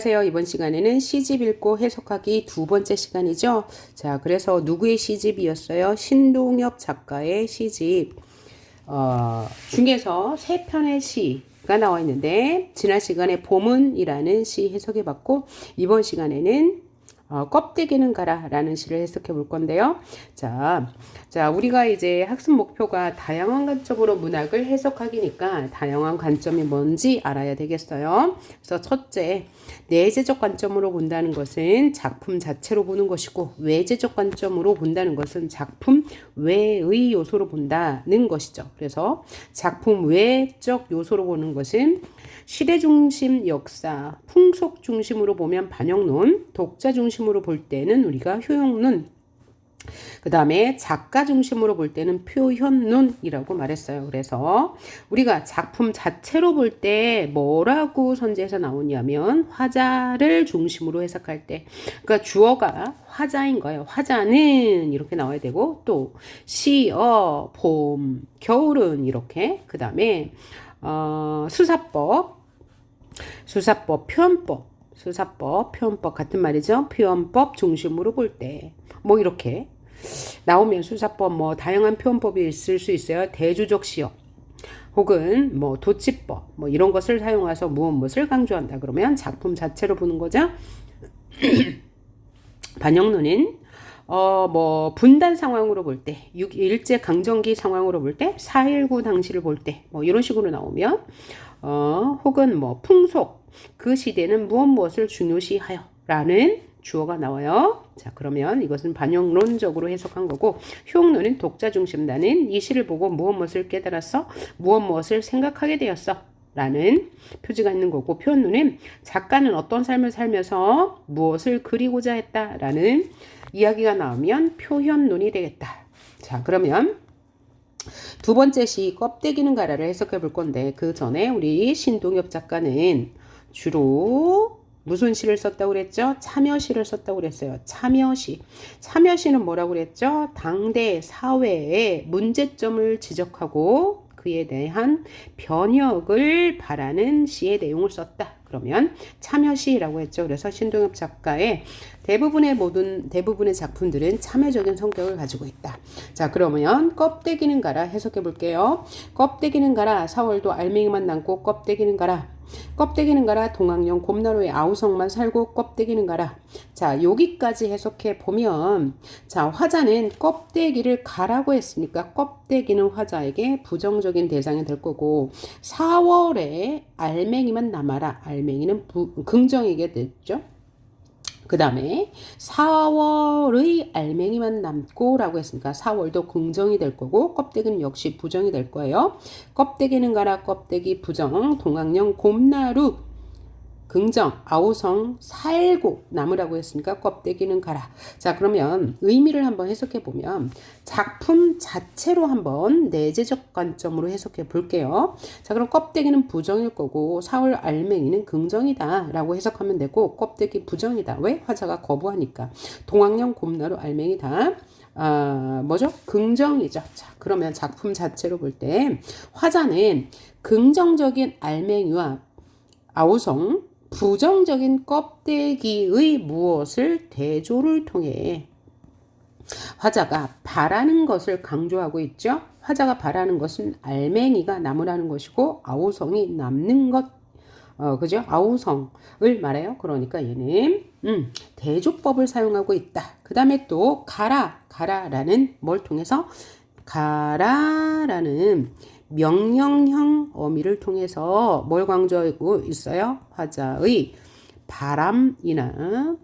안녕하세요. 이번 시간에는 시집 읽고 해석하기 두 번째 시간이죠. 자, 그래서 누구의 시집이었어요? 신동엽 작가의 시집 중에서 세 편의 시가 나와 있는데 지난 시간에 봄은이라는 시 해석해봤고 이번 시간에는 껍데기는 가라라는 시를 해석해 볼 건데요. 자, 우리가 이제 학습 목표가 다양한 관점으로 문학을 해석하기니까 다양한 관점이 뭔지 알아야 되겠어요. 그래서 첫째, 내재적 관점으로 본다는 것은 작품 자체로 보는 것이고 외재적 관점으로 본다는 것은 작품 외의 요소로 본다는 것이죠. 그래서 작품 외적 요소로 보는 것은 시대 중심 역사, 풍속 중심으로 보면 반영론, 독자 중심으로 볼 때는 우리가 효용론, 그 다음에 작가 중심으로 볼 때는 표현론이라고 말했어요. 그래서 우리가 작품 자체로 볼 때 뭐라고 선지에서 나오냐면 화자를 중심으로 해석할 때, 그러니까 주어가 화자인 거예요. 화자는 이렇게 나와야 되고 또 시어, 봄, 겨울은 이렇게, 그 다음에 수사법, 표현법 같은 말이죠. 표현법 중심으로 볼 때 뭐 이렇게 나오면 수사법 뭐 다양한 표현법이 있을 수 있어요. 대조적 시어 혹은 뭐 도치법 뭐 이런 것을 사용해서 무엇을 강조한다. 그러면 작품 자체로 보는 거죠. 반영론은 뭐 분단 상황으로 볼 때, 일제 강점기 상황으로 볼 때, 4.19 당시를 볼 때, 뭐 이런 식으로 나오면 혹은 뭐 풍속, 그 시대는 무엇을 중요시하여라는 주어가 나와요. 자, 그러면 이것은 반영론적으로 해석한 거고, 효용론은 독자 중심. 나는 이 시를 보고 무엇을 깨달았어? 무엇을 생각하게 되었어? 라는 표지가 있는 거고, 표현론은 작가는 어떤 삶을 살면서 무엇을 그리고자 했다라는 이야기가 나오면 표현론이 되겠다. 자, 그러면 두 번째 시 껍데기는 가라를 해석해 볼 건데 그 전에 우리 신동엽 작가는 주로 무슨 시를 썼다고 그랬죠? 참여시를 썼다고 그랬어요. 참여시. 참여시는 뭐라고 그랬죠? 당대 사회의 문제점을 지적하고 그에 대한 변혁을 바라는 시의 내용을 썼다. 그러면 참여시라고 했죠. 그래서 신동엽 작가의 대부분의 작품들은 참여적인 성격을 가지고 있다. 자, 그러면 껍데기는 가라 해석해 볼게요. 껍데기는 가라. 4월도 알맹이만 남고 껍데기는 가라. 껍데기는 가라. 동학령 곰나루의 아우성만 살고 껍데기는 가라. 자, 여기까지 해석해 보면 자, 화자는 껍데기를 가라고 했으니까 껍데기는 화자에게 부정적인 대상이 될 거고 4월에 알맹이만 남아라. 알맹이는 긍정이게 됐죠. 그 다음에 4월의 알맹이만 남고 라고 했으니까 4월도 긍정이 될 거고 껍데기는 역시 부정이 될 거예요. 껍데기는 가라. 껍데기 부정. 동학령 곰나루 긍정, 아우성 살고 남으라고 했으니까 껍데기는 가라. 자, 그러면 의미를 한번 해석해 보면 작품 자체로 한번 내재적 관점으로 해석해 볼게요. 자, 그럼 껍데기는 부정일 거고 4월 알맹이는 긍정이다 라고 해석하면 되고 껍데기 부정이다. 왜? 화자가 거부하니까. 동학령 곰나루 알맹이다. 뭐죠? 긍정이죠. 자, 그러면 작품 자체로 볼 때 화자는 긍정적인 알맹이와 아우성 부정적인 껍데기의 무엇을 대조를 통해 화자가 바라는 것을 강조하고 있죠. 화자가 바라는 것은 알맹이가 남으라는 것이고 아우성이 남는 것, 그죠? 아우성을 말해요. 그러니까 얘는 대조법을 사용하고 있다. 그 다음에 또 가라라는 뭘 통해서 가라라는 명령형 어미를 통해서 뭘 강조하고 있어요? 화자의 바람이나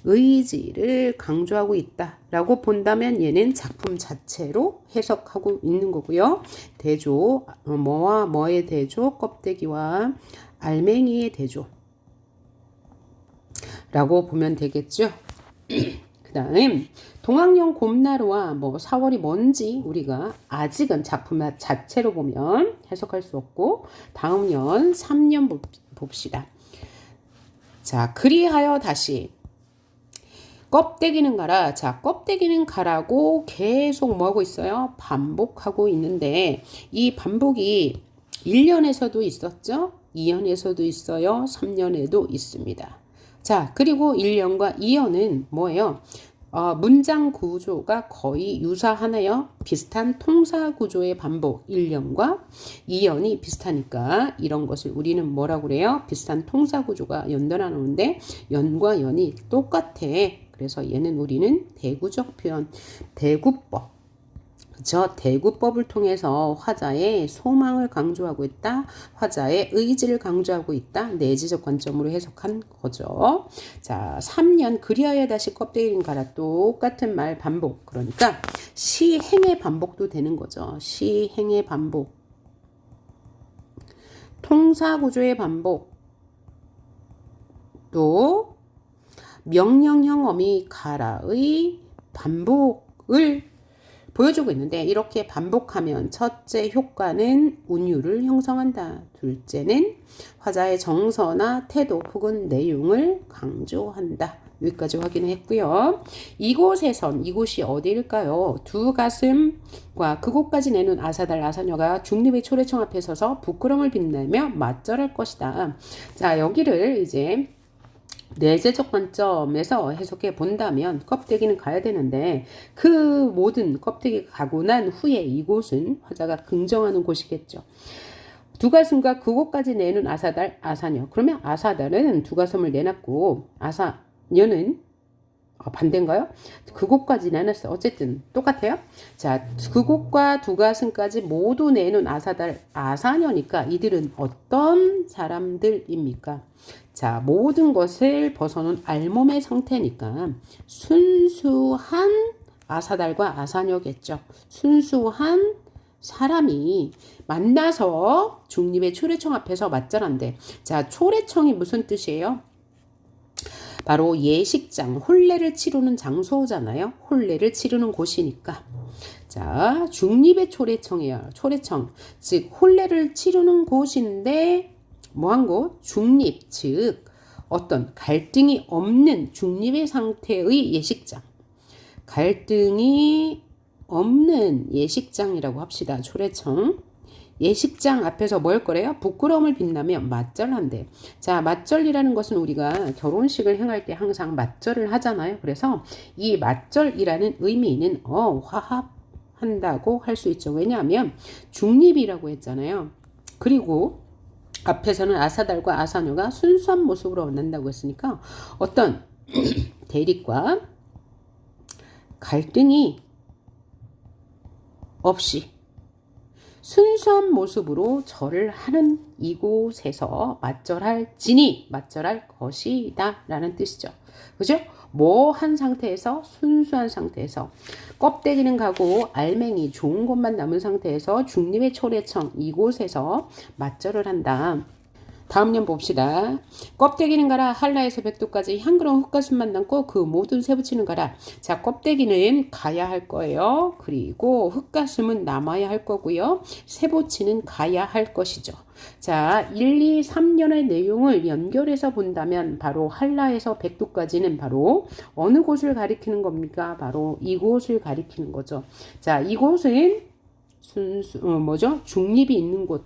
의지를 강조하고 있다라고 본다면 얘는 작품 자체로 해석하고 있는 거고요. 대조, 뭐와 뭐의 대조? 껍데기와 알맹이의 대조라고 보면 되겠죠. 그 다음 동학령 곰나루와 뭐 4월이 뭔지 우리가 아직은 작품 자체로 보면 해석할 수 없고 다음 년 3년 봅시다. 자, 그리하여 다시 껍데기는 가라. 자, 껍데기는 가라고 계속 뭐하고 있어요? 반복하고 있는데 이 반복이 1년에서도 있었죠? 2년에서도 있어요. 3년에도 있습니다. 자, 그리고 1년과 2년은 뭐예요? 문장 구조가 거의 유사하네요. 비슷한 통사 구조의 반복. 1년과 2년이 비슷하니까 이런 것을 우리는 뭐라고 그래요? 비슷한 통사 구조가 연달아나오는데 연과 연이 똑같아. 그래서 얘는 우리는 대구적 표현, 대구법. 그쵸? 대구법을 통해서 화자의 소망을 강조하고 있다. 화자의 의지를 강조하고 있다. 내지적 관점으로 해석한 거죠. 자, 3년 그리하여 다시 껍데기를 갈아 똑같은 말 반복. 그러니까 시행의 반복도 되는 거죠. 시행의 반복. 통사구조의 반복. 또 명령형 어미 가라의 반복을 보여주고 있는데 이렇게 반복하면 첫째 효과는 운율을 형성한다. 둘째는 화자의 정서나 태도 혹은 내용을 강조한다. 여기까지 확인했고요. 이곳에선 이곳이 어디일까요? 두 가슴과 그곳까지 내는 아사달 아사녀가 중립의 초래청 앞에 서서 부끄럼을 빛내며 맞절할 것이다. 자, 여기를 이제 내재적 관점에서 해석해 본다면 껍데기는 가야 되는데 그 모든 껍데기가 가고 난 후에 이곳은 화자가 긍정하는 곳이겠죠. 두 가슴과 그곳까지 내는 아사달, 아사녀. 그러면 아사달은 두 가슴을 내놨고 아사녀는 반대인가요? 그곳까지 내놨어요. 어쨌든 똑같아요. 자, 그곳과 두 가슴까지 모두 내는 아사달, 아사녀니까 이들은 어떤 사람들입니까? 자, 모든 것을 벗어놓은 알몸의 상태니까 순수한 아사달과 아사녀겠죠. 순수한 사람이 만나서 중립의 초래청 앞에서 맞절한대. 자, 초래청이 무슨 뜻이에요? 바로 예식장, 혼례를 치르는 장소잖아요. 혼례를 치르는 곳이니까. 자, 중립의 초래청이에요. 초래청. 즉, 혼례를 치르는 곳인데 뭐한 곳? 중립, 즉 어떤 갈등이 없는 중립의 상태의 예식장. 갈등이 없는 예식장이라고 합시다. 초래청. 예식장 앞에서 뭘 거래요? 부끄러움을 빛나며 맞절한대. 자, 맞절이라는 것은 우리가 결혼식을 행할 때 항상 맞절을 하잖아요. 그래서 이 맞절이라는 의미는 화합한다고 할 수 있죠. 왜냐하면 중립이라고 했잖아요. 그리고 앞에서는 아사달과 아사녀가 순수한 모습으로 만난다고 했으니까 어떤 대립과 갈등이 없이 순수한 모습으로 절을 하는 이곳에서 맞절할지니 맞절할 것이다 라는 뜻이죠. 그죠? 뭐한 상태에서 순수한 상태에서 껍데기는 가고 알맹이 좋은 것만 남은 상태에서 중립의 초래청 이곳에서 맞절을 한다. 다음 년 봅시다. 껍데기는 가라. 한라에서 백두까지 향그러운 흙가슴만 남고 그 모든 새붙이는 가라. 자, 껍데기는 가야 할 거예요. 그리고 흙가슴은 남아야 할 거고요. 새붙이는 가야 할 것이죠. 자, 1, 2, 3년의 내용을 연결해서 본다면 바로 한라에서 백두까지는 바로 어느 곳을 가리키는 겁니까? 바로 이곳을 가리키는 거죠. 자, 이곳은 중립이 있는 곳.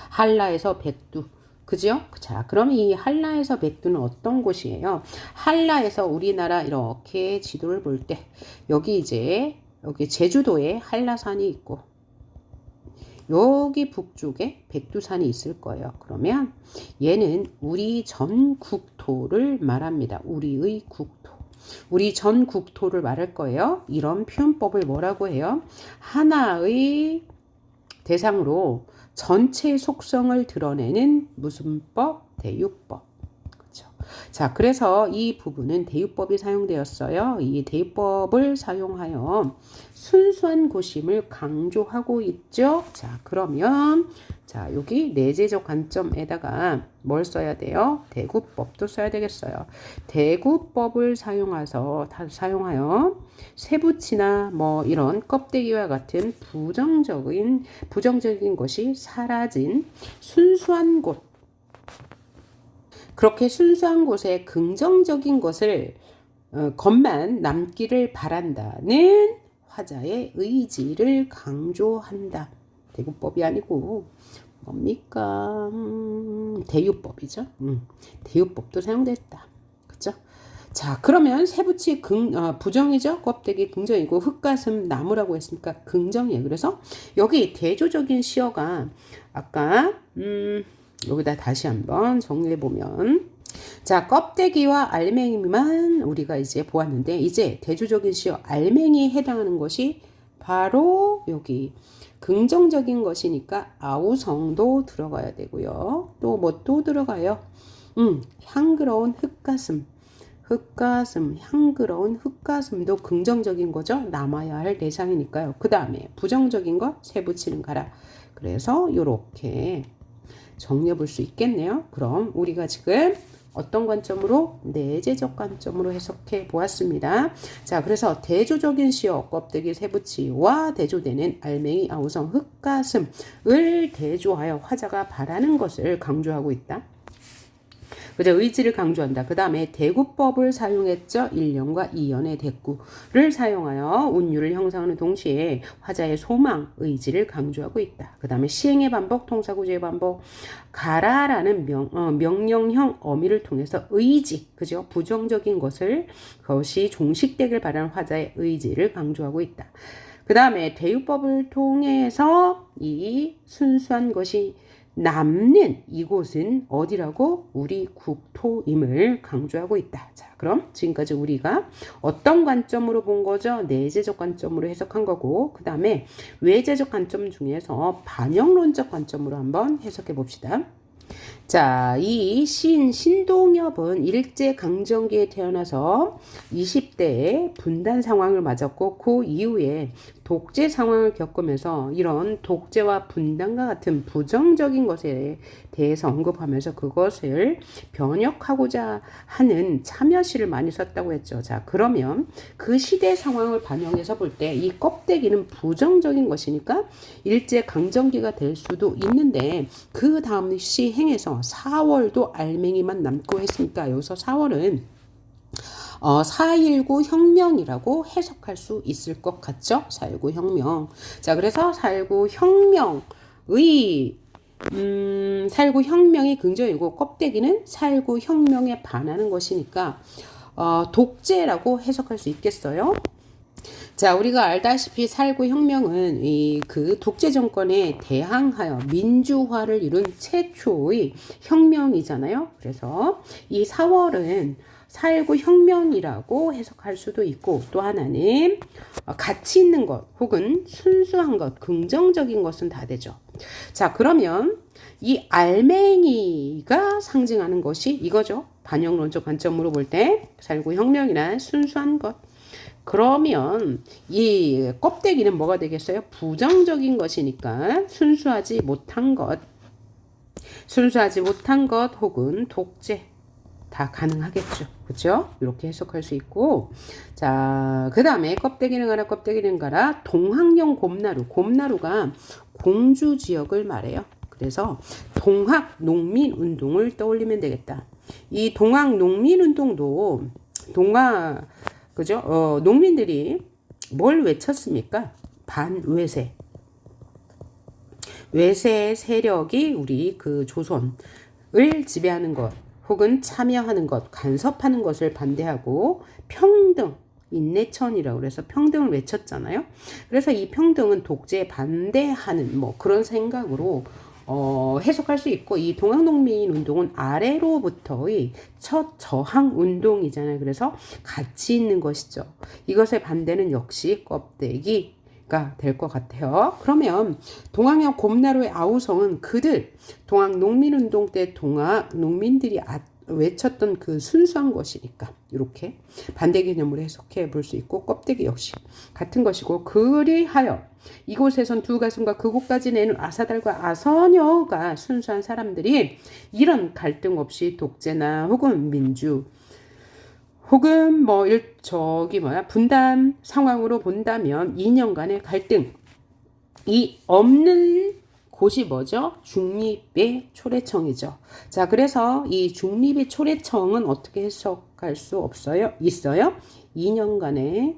한라에서 백두. 그죠? 자, 그럼 이 한라에서 백두는 어떤 곳이에요? 한라에서 우리나라 이렇게 지도를 볼 때 여기 제주도에 한라산이 있고 여기 북쪽에 백두산이 있을 거예요. 그러면 얘는 우리 전 국토를 말합니다. 우리의 국토. 우리 전 국토를 말할 거예요. 이런 표현법을 뭐라고 해요? 하나의 대상으로 전체 속성을 드러내는 무슨 법? 대유법. 그렇죠. 자, 그래서 이 부분은 대유법이 사용되었어요. 이 대유법을 사용하여 순수한 고심을 강조하고 있죠. 자, 그러면 자, 여기 내재적 관점에다가 뭘 써야 돼요? 대구법도 써야 되겠어요. 대구법을 사용하여 쇠붙이나 뭐 이런 껍데기와 같은 부정적인 것이 사라진 순수한 곳. 그렇게 순수한 곳에 긍정적인 것만 남기를 바란다는 화자의 의지를 강조한다. 대구법이 아니고 뭡니까? 대유법이죠. 대유법도 사용됐다. 자, 그러면 세부치 부정이죠. 껍데기 긍정이고 흙가슴 나무라고 했으니까 긍정이에요. 그래서 여기 대조적인 시어가 아까 여기다 다시 한번 정리해 보면 자, 껍데기와 알맹이만 우리가 이제 보았는데 이제 대조적인 시어 알맹이에 해당하는 것이 바로 여기 긍정적인 것이니까 아우성도 들어가야 되고요. 또 뭐 또 들어가요? 향그러운 흙가슴. 향그러운 흙가슴도 긍정적인 거죠. 남아야 할 대상이니까요. 그 다음에 부정적인 거 세 붙이는 가라. 그래서 이렇게 정리해 볼 수 있겠네요. 그럼 우리가 지금 어떤 관점으로? 내재적 관점으로 해석해 보았습니다. 자, 그래서 대조적인 시어 껍데기 세부치와 대조되는 알맹이 아우성 흙가슴을 대조하여 화자가 바라는 것을 강조하고 있다. 그죠? 의지를 강조한다. 그 다음에 대구법을 사용했죠. 1년과 2년의 대구를 사용하여 운율을 형성하는 동시에 화자의 소망, 의지를 강조하고 있다. 그 다음에 시행의 반복, 통사구제의 반복, 가라라는 명령형 어미를 통해서 의지, 그죠? 부정적인 그것이 종식되길 바라는 화자의 의지를 강조하고 있다. 그 다음에 대유법을 통해서 이 순수한 것이 남는 이곳은 어디라고? 우리 국토임을 강조하고 있다. 자, 그럼 지금까지 우리가 어떤 관점으로 본 거죠? 내재적 관점으로 해석한 거고, 그 다음에 외재적 관점 중에서 반영론적 관점으로 한번 해석해 봅시다. 자, 이 신동엽은 일제강점기에 태어나서 20대에 분단 상황을 맞았고 그 이후에 독재 상황을 겪으면서 이런 독재와 분단과 같은 부정적인 것에 대해서 언급하면서 그것을 변혁하고자 하는 참여시를 많이 썼다고 했죠. 자, 그러면 그 시대 상황을 반영해서 볼 때 이 껍데기는 부정적인 것이니까 일제강점기가 될 수도 있는데 그 다음 시행에서 4월도 알맹이만 남고 했으니까 여기서 4월은 4.19 혁명이라고 해석할 수 있을 것 같죠? 4.19 혁명. 자, 그래서 4.19 혁명의 4.19 혁명이 긍정이고 껍데기는 4.19 혁명에 반하는 것이니까 독재라고 해석할 수 있겠어요? 자, 우리가 알다시피 4.19 혁명은 그 독재 정권에 대항하여 민주화를 이룬 최초의 혁명이잖아요. 그래서 이 4월은 4.19 혁명이라고 해석할 수도 있고 또 하나는 가치 있는 것 혹은 순수한 것, 긍정적인 것은 다 되죠. 자, 그러면 이 알맹이가 상징하는 것이 이거죠. 반영론적 관점으로 볼 때 4.19 혁명이란 순수한 것. 그러면 이 껍데기는 뭐가 되겠어요? 부정적인 것이니까 순수하지 못한 것 혹은 독재 다 가능하겠죠. 그렇죠? 이렇게 해석할 수 있고 자, 그 다음에 껍데기는 가라 동학용 곰나루가 공주 지역을 말해요. 그래서 동학 농민운동을 떠올리면 되겠다. 이 동학 농민운동도 그죠? 농민들이 뭘 외쳤습니까? 반외세. 외세 세력이 우리 그 조선을 지배하는 것, 혹은 참여하는 것, 간섭하는 것을 반대하고 평등, 인내천이라고 그래서 평등을 외쳤잖아요. 그래서 이 평등은 독재에 반대하는 뭐 그런 생각으로 해석할 수 있고 이 동학농민운동은 아래로부터의 첫 저항운동이잖아요. 그래서 가치 있는 것이죠. 이것의 반대는 역시 껍데기가 될 것 같아요. 그러면 동학형 곰나루의 아우성은 그들 동학농민운동 때 동학농민들이 외쳤던 그 순수한 것이니까 이렇게 반대 개념으로 해석해 볼 수 있고 껍데기 역시 같은 것이고 그리하여 이곳에선 두 가슴과 그곳까지 내는 아사달과 아서녀가 순수한 사람들이 이런 갈등 없이 독재나 혹은 민주 혹은 분단 상황으로 본다면 2년간의 갈등이 없는 곳이 뭐죠? 중립의 초래청이죠. 자, 그래서 이 중립의 초래청은 어떻게 해석할 수 있어요? 2년간의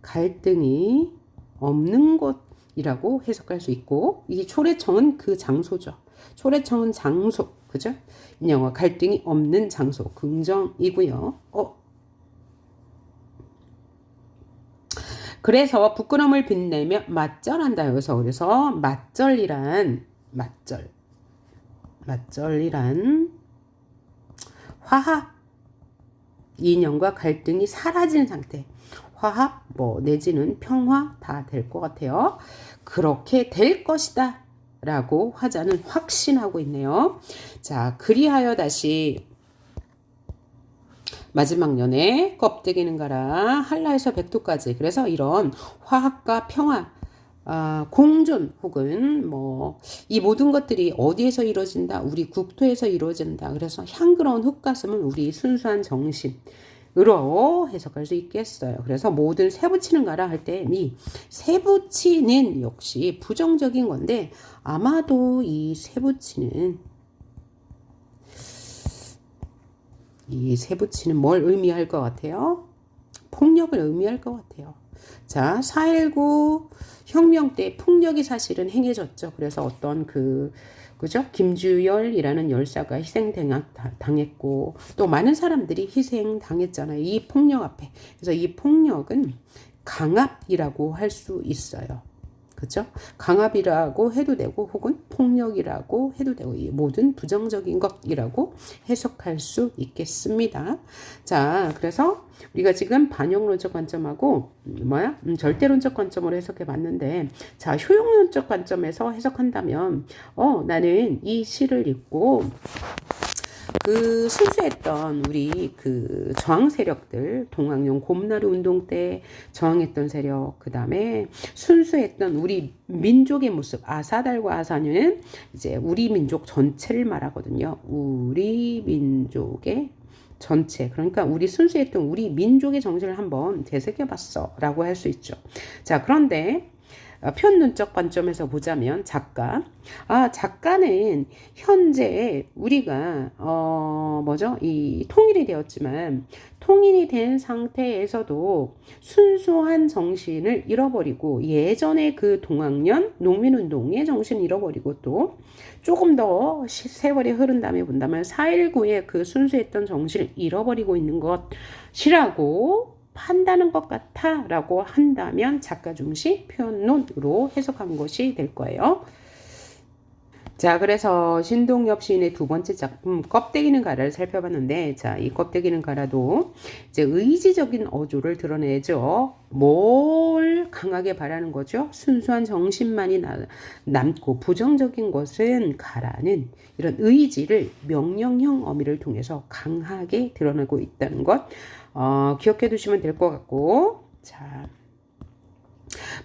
갈등이 없는 곳이라고 해석할 수 있고 이 초래청은 그 장소죠. 초래청은 장소, 그죠? 인형과 갈등이 없는 장소, 긍정이고요. 그래서 부끄러움을 빛내며 맞절한다. 여기서 그래서 맞절이란 화합, 이념과 갈등이 사라진 상태. 화합 뭐 내지는 평화 다 될 것 같아요. 그렇게 될 것이다 라고 화자는 확신하고 있네요. 자, 그리하여 다시 마지막 년에 껍데기는 가라 한라에서 백두까지. 그래서 이런 화합과 평화, 공존 혹은 뭐 이 모든 것들이 어디에서 이루어진다? 우리 국토에서 이루어진다. 그래서 향그러운 흙가슴은 우리 순수한 정신으로 해석할 수 있겠어요. 그래서 모든 세붙이는 가라 할 때 이 세붙이는 역시 부정적인 건데 아마도 이 세붙이는 뭘 의미할 것 같아요? 폭력을 의미할 것 같아요. 자, 4.19 혁명 때 폭력이 사실은 행해졌죠. 그래서 어떤 그죠? 김주열이라는 열사가 희생당했고, 또 많은 사람들이 희생당했잖아요. 이 폭력 앞에. 그래서 이 폭력은 강압이라고 할 수 있어요. 그죠? 강압이라고 해도 되고 혹은 폭력이라고 해도 되고 이 모든 부정적인 것이라고 해석할 수 있겠습니다. 자, 그래서 우리가 지금 반영론적 관점하고 절대론적 관점으로 해석해 봤는데 자, 효용론적 관점에서 해석한다면 나는 이 시를 읽고 순수했던 우리 저항 세력들, 동학용 곰나루 운동 때 저항했던 세력, 그 다음에 순수했던 우리 민족의 모습, 아사달과 아사뉴는 이제 우리 민족 전체를 말하거든요. 우리 민족의 전체, 그러니까 우리 순수했던 우리 민족의 정신을 한번 되새겨봤어 라고 할 수 있죠. 자, 그런데 편론적 관점에서 보자면 작가는 현재 우리가 이 통일이 되었지만 통일이 된 상태에서도 순수한 정신을 잃어버리고 예전의 그 동학년 농민운동의 정신을 잃어버리고 또 조금 더 세월이 흐른 다음에 본다면 4.19의 그 순수했던 정신을 잃어버리고 있는 것이라고 판다는 것 같아 라고 한다면 작가 중시 표현론으로 해석한 것이 될 거예요. 자, 그래서 신동엽 시인의 두 번째 작품 껍데기는 가라를 살펴봤는데 자, 이 껍데기는 가라도 이제 의지적인 어조를 드러내죠. 뭘 강하게 바라는 거죠? 순수한 정신만이 남고 부정적인 것은 가라는 이런 의지를 명령형 어미를 통해서 강하게 드러내고 있다는 것 기억해 두시면 될 것 같고 자,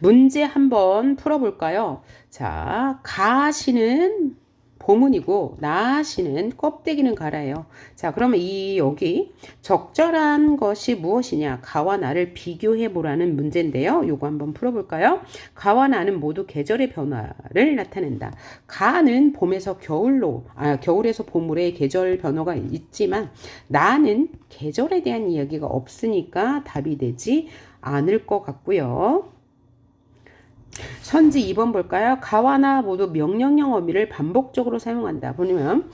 문제 한번 풀어볼까요? 자, 가시는 보문이고 나시는 껍데기는 가라예요. 자, 그러면 여기 적절한 것이 무엇이냐? 가와 나를 비교해 보라는 문제인데요. 요거 한번 풀어볼까요? 가와 나는 모두 계절의 변화를 나타낸다. 가는 봄에서 겨울에서 봄으로의 계절 변화가 있지만 나는 계절에 대한 이야기가 없으니까 답이 되지 않을 것 같고요. 선지 2번 볼까요? 가와 나 모두 명령형 어미를 반복적으로 사용한다. 보면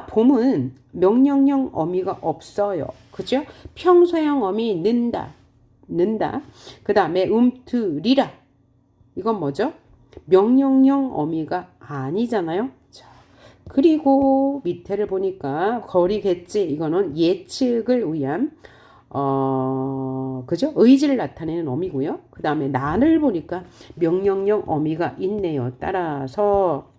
봄은 명령형 어미가 없어요. 그죠? 평소형 어미 는다. 그 다음에 움트리라. 이건 뭐죠? 명령형 어미가 아니잖아요. 자, 그리고 밑에를 보니까 거리겠지. 이거는 예측을 위한 그죠? 의지를 나타내는 어미고요. 그 다음에 나를 보니까 명령형 어미가 있네요. 따라서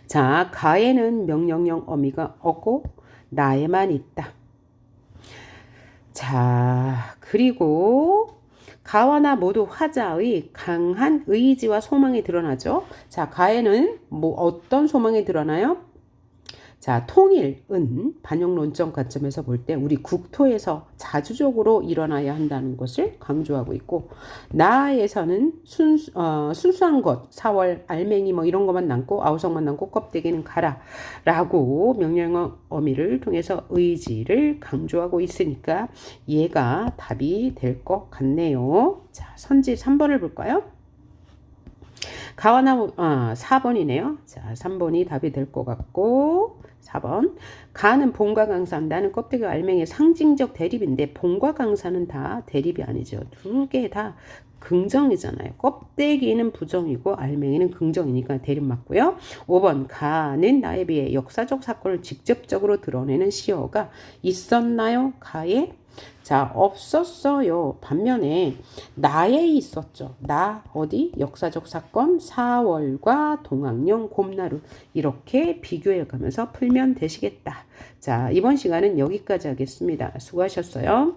자, 가에는 명령형 어미가 없고 나에만 있다. 자, 그리고 가와 나 모두 화자의 강한 의지와 소망이 드러나죠. 자, 가에는 어떤 소망이 드러나요? 자, 통일은 반영론적 관점에서 볼 때 우리 국토에서 자주적으로 일어나야 한다는 것을 강조하고 있고 나에서는 순수한 것, 4월 알맹이 이런 것만 남고 아우성만 남고 껍데기는 가라 라고 명령어 어미를 통해서 의지를 강조하고 있으니까 얘가 답이 될 것 같네요. 자, 선지 3번을 볼까요? 가와나 4번이네요. 자, 3번이 답이 될 것 같고 4번. 가는 봄과 강산. 나는 껍데기와 알맹이의 상징적 대립인데 봄과 강산은 다 대립이 아니죠. 두 개 다 긍정이잖아요. 껍데기는 부정이고 알맹이는 긍정이니까 대립 맞고요. 5번. 가는 나에 비해 역사적 사건을 직접적으로 드러내는 시어가 있었나요? 가에? 자, 없었어요. 반면에 나에 있었죠. 나 어디? 역사적 사건 4월과 동학령 곰나루 이렇게 비교해 가면서 풀면 되시겠다. 자, 이번 시간은 여기까지 하겠습니다. 수고하셨어요.